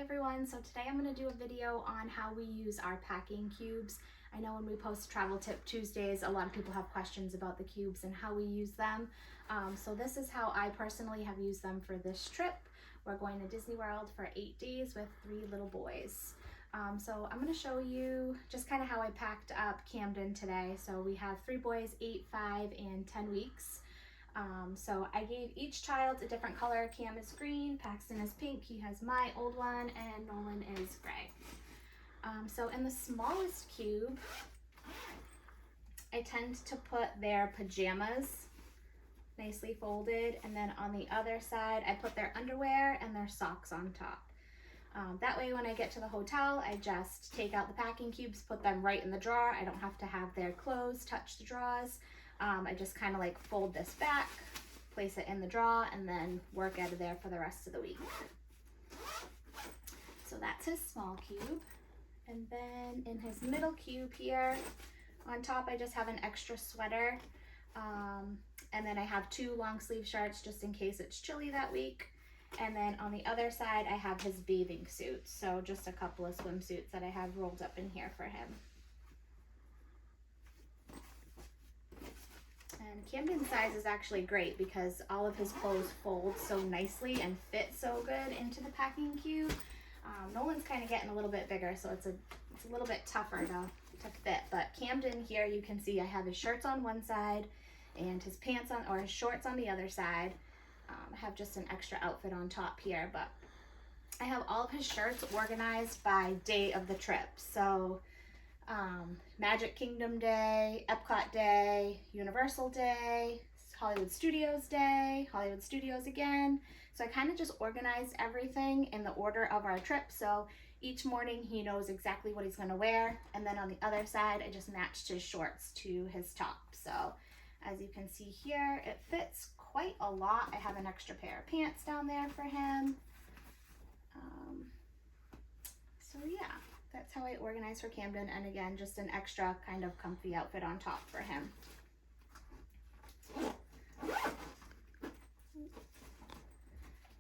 Hi everyone, so today I'm going to do a video on how we use our packing cubes. I know when we post Travel Tip Tuesdays, a lot of people have questions about the cubes and how we use them. So this is how I personally have used them for this trip. We're going to Disney World for 8 days with 3 little boys. So I'm going to show you just kind of how I packed up Camden today. So we have 3 boys, 8, 5, and 10 weeks. So I gave each child a different color. Cam is green, Paxton is pink, he has my old one, and Nolan is gray. So in the smallest cube, I tend to put their pajamas nicely folded, and then on the other side I put their underwear and their socks on top. That way when I get to the hotel, I just take out the packing cubes, put them right in the drawer. I don't have to have their clothes touch the drawers. I just kind of like fold this back, place it in the drawer, and then work out of there for the rest of the week. So that's his small cube. And then in his middle cube here, on top I just have an extra sweater. And then I have 2 long sleeve shirts just in case it's chilly that week. And then on the other side I have his bathing suits. So just a couple of swimsuits that I have rolled up in here for him. And Camden's size is actually great because all of his clothes fold so nicely and fit so good into the packing cube. Nolan's kind of getting a little bit bigger, so it's a little bit tougher to fit. But Camden here, you can see I have his shirts on one side and his pants on, or his shorts on the other side. I have just an extra outfit on top here, but I have all of his shirts organized by day of the trip. So Magic Kingdom Day, Epcot Day, Universal Day, Hollywood Studios Day, Hollywood Studios again. So I kind of just organized everything in the order of our trip. So each morning he knows exactly what he's going to wear. And then on the other side, I just matched his shorts to his top. So as you can see here, it fits quite a lot. I have an extra pair of pants down there for him. So yeah. That's how I organize for Camden, and again, just an extra kind of comfy outfit on top for him.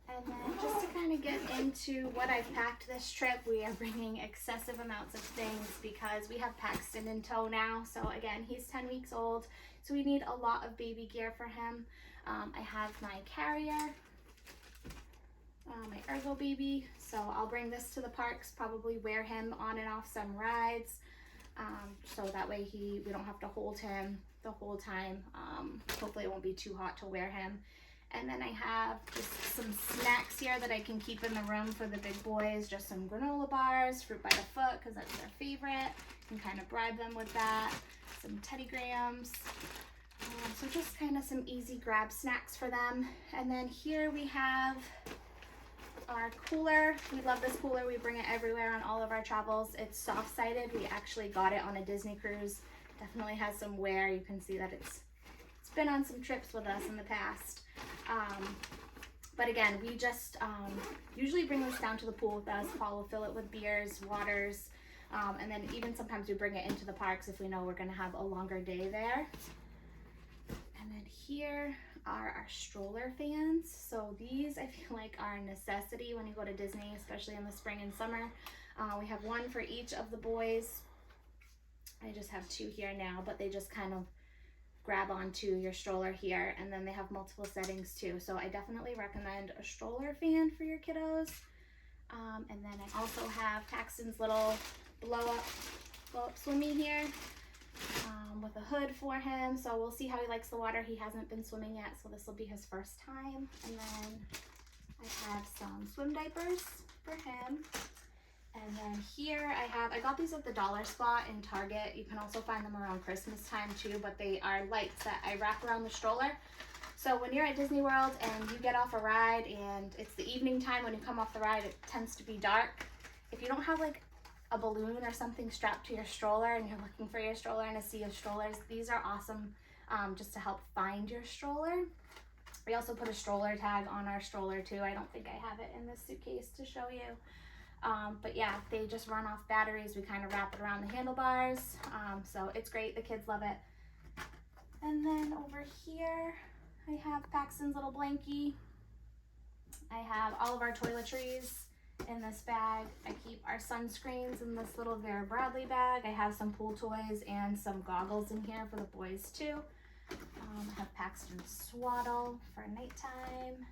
And then just to kind of get into what I've packed this trip, we are bringing excessive amounts of things because we have Paxton in tow now. So again, he's 10 weeks old, so we need a lot of baby gear for him. I have my carrier, my Ergo baby, so I'll bring this to the parks, probably wear him on and off some rides, so that way we don't have to hold him the whole time. Hopefully it won't be too hot to wear him. And then I have just some snacks here that I can keep in the room for the big boys, just some granola bars, fruit by the foot, because that's their favorite. You can kind of bribe them with that. Some Teddy Grahams. So just kind of some easy grab snacks for them. And then here we have our cooler. We love this cooler. We bring it everywhere on all of our travels. It's soft-sided. We actually got it on a Disney cruise. Definitely has some wear. You can see that it's been on some trips with us in the past. But again, we just usually bring this down to the pool with us. Paul will fill it with beers, waters, and then even sometimes we bring it into the parks if we know we're going to have a longer day there. And then here are our stroller fans. So these I feel like are a necessity when you go to Disney, especially in the spring and summer. We have one for each of the boys. I just have 2 here now, but they just kind of grab onto your stroller here, and then they have multiple settings too. So I definitely recommend a stroller fan for your kiddos. And then I also have Paxton's little blow up swimmy here. With a hood for him, so we'll see how he likes the water. He hasn't been swimming yet, so this will be his first time. And then I have some swim diapers for him. And then here I got these at the dollar spot in Target. You can also find them around Christmas time too, but they are lights that I wrap around the stroller. So when you're at Disney World and you get off a ride and it's the evening time, when you come off the ride, it tends to be dark. If you don't have like a balloon or something strapped to your stroller and you're looking for your stroller in a sea of strollers, these are awesome just to help find your stroller. We also put a stroller tag on our stroller too. I don't think I have it in this suitcase to show you. But yeah, they just run off batteries. We kind of wrap it around the handlebars. So it's great. The kids love it. And then over here, I have Paxton's little blankie. I have all of our toiletries in this bag, I keep our sunscreens in this little Vera Bradley bag. I have some pool toys and some goggles in here for the boys too. I have Paxton's Swaddle for nighttime.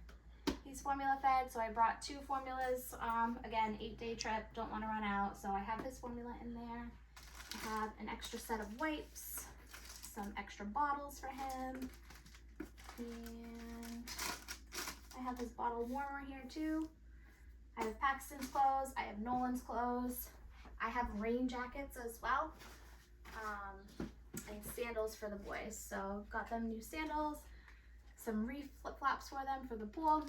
He's formula fed, so I brought 2 formulas. Again, 8-day trip, don't want to run out, so I have his formula in there. I have an extra set of wipes, some extra bottles for him, and I have his bottle warmer here too. I have Paxton's clothes, I have Nolan's clothes, I have rain jackets as well, and sandals for the boys. So got them new sandals, some reef flip-flops for them for the pool.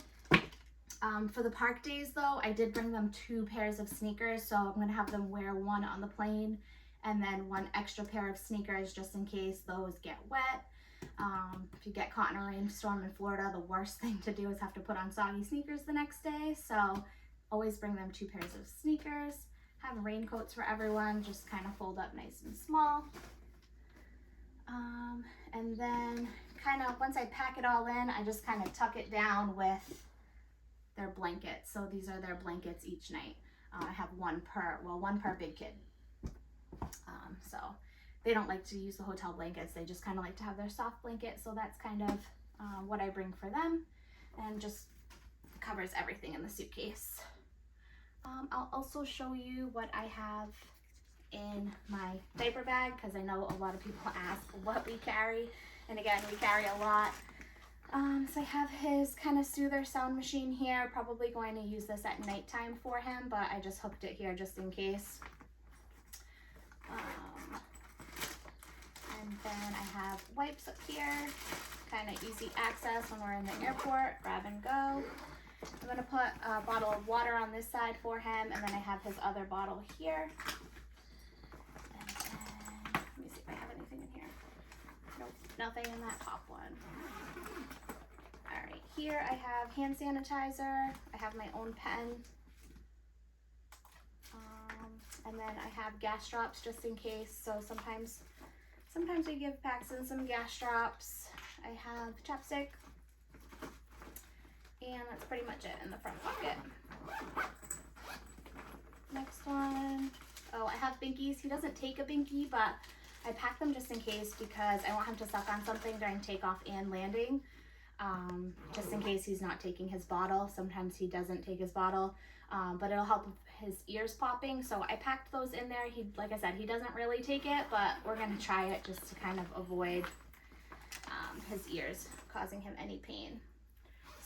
For the park days though, I did bring them 2 pairs of sneakers, so I'm gonna have them wear 1 on the plane and then 1 extra pair of sneakers just in case those get wet. If you get caught in a rainstorm in Florida, the worst thing to do is have to put on soggy sneakers the next day, so always bring them 2 pairs of sneakers. Have raincoats for everyone, just kind of fold up nice and small. And then kind of once I pack it all in, I just kind of tuck it down with their blankets. So these are their blankets each night. I have one per big kid. So they don't like to use the hotel blankets. They just kind of like to have their soft blanket. So that's kind of what I bring for them, and just covers everything in the suitcase. I'll also show you what I have in my diaper bag, because I know a lot of people ask what we carry, and again, we carry a lot. So I have his kind of soother sound machine here. Probably going to use this at nighttime for him, but I just hooked it here just in case. And then I have wipes up here, kind of easy access when we're in the airport, grab and go. I'm going to put a bottle of water on this side for him, and then I have his other bottle here. And then, let me see if I have anything in here. Nope, nothing in that top one. All right, here I have hand sanitizer. I have my own pen. And then I have gas drops just in case. So sometimes we give Paxton some gas drops. I have chapstick. And that's pretty much it in the front pocket. Next one. Oh, I have binkies. He doesn't take a binky, but I pack them just in case because I want him to suck on something during takeoff and landing. Just in case he's not taking his bottle. Sometimes he doesn't take his bottle, but it'll help with his ears popping. So I packed those in there. Like I said, he doesn't really take it, but we're gonna try it just to kind of avoid his ears causing him any pain.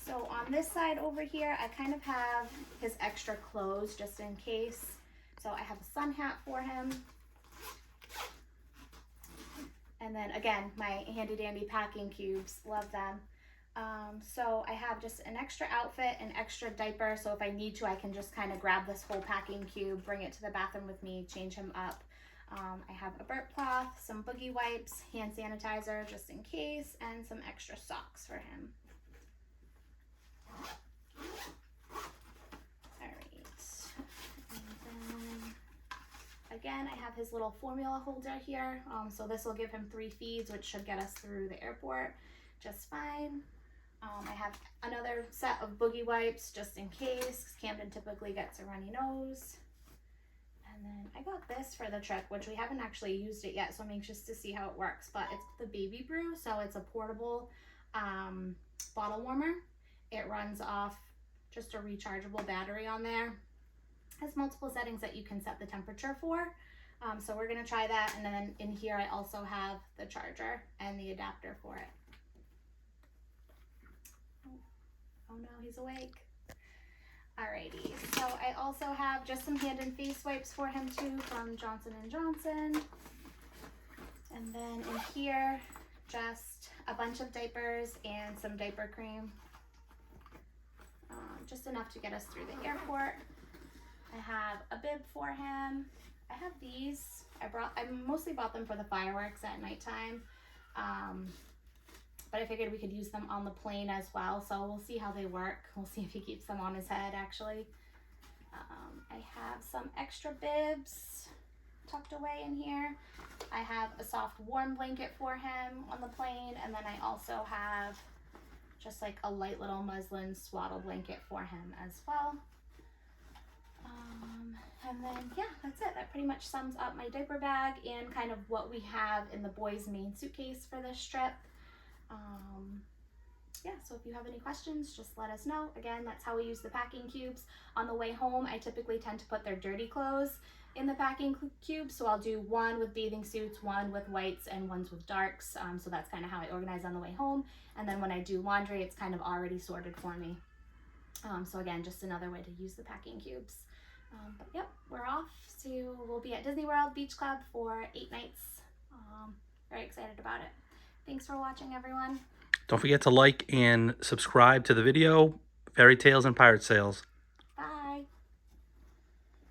So on this side over here, I kind of have his extra clothes just in case. So I have a sun hat for him. And then again, my handy dandy packing cubes, love them. So I have just an extra outfit, an extra diaper. So if I need to, I can just kind of grab this whole packing cube, bring it to the bathroom with me, change him up. I have a burp cloth, some boogie wipes, hand sanitizer just in case, and some extra socks for him. Again, I have his little formula holder here. So this will give him 3 feeds, which should get us through the airport just fine. I have another set of boogie wipes just in case, because Camden typically gets a runny nose. And then I got this for the trip, which we haven't actually used it yet, so I'm anxious to see how it works. But it's the Baby Brew, so it's a portable bottle warmer. It runs off just a rechargeable battery on there. Has multiple settings that you can set the temperature for. So we're gonna try that, and then in here I also have the charger and the adapter for it. Oh no, he's awake. Alrighty, so I also have just some hand and face wipes for him too from Johnson & Johnson. And then in here, just a bunch of diapers and some diaper cream. Just enough to get us through the airport. I have a bib for him. I have these. I mostly bought them for the fireworks at nighttime. But I figured we could use them on the plane as well. So we'll see how they work. We'll see if he keeps them on his head actually. I have some extra bibs tucked away in here. I have a soft warm blanket for him on the plane. And then I also have just like a light little muslin swaddle blanket for him as well. And then, yeah, that's it. That pretty much sums up my diaper bag and kind of what we have in the boys' main suitcase for this trip. Yeah, so if you have any questions, just let us know. Again, that's how we use the packing cubes. On the way home, I typically tend to put their dirty clothes in the packing cube. So I'll do one with bathing suits, one with whites, and ones with darks. So that's kind of how I organize on the way home. And then when I do laundry, it's kind of already sorted for me. So again, just another way to use the packing cubes. But yep, we're off to, we'll be at Disney World Beach Club for 8 nights. Very excited about it. Thanks for watching, everyone. Don't forget to like and subscribe to the video. Fairy Tales and Pirate Sales.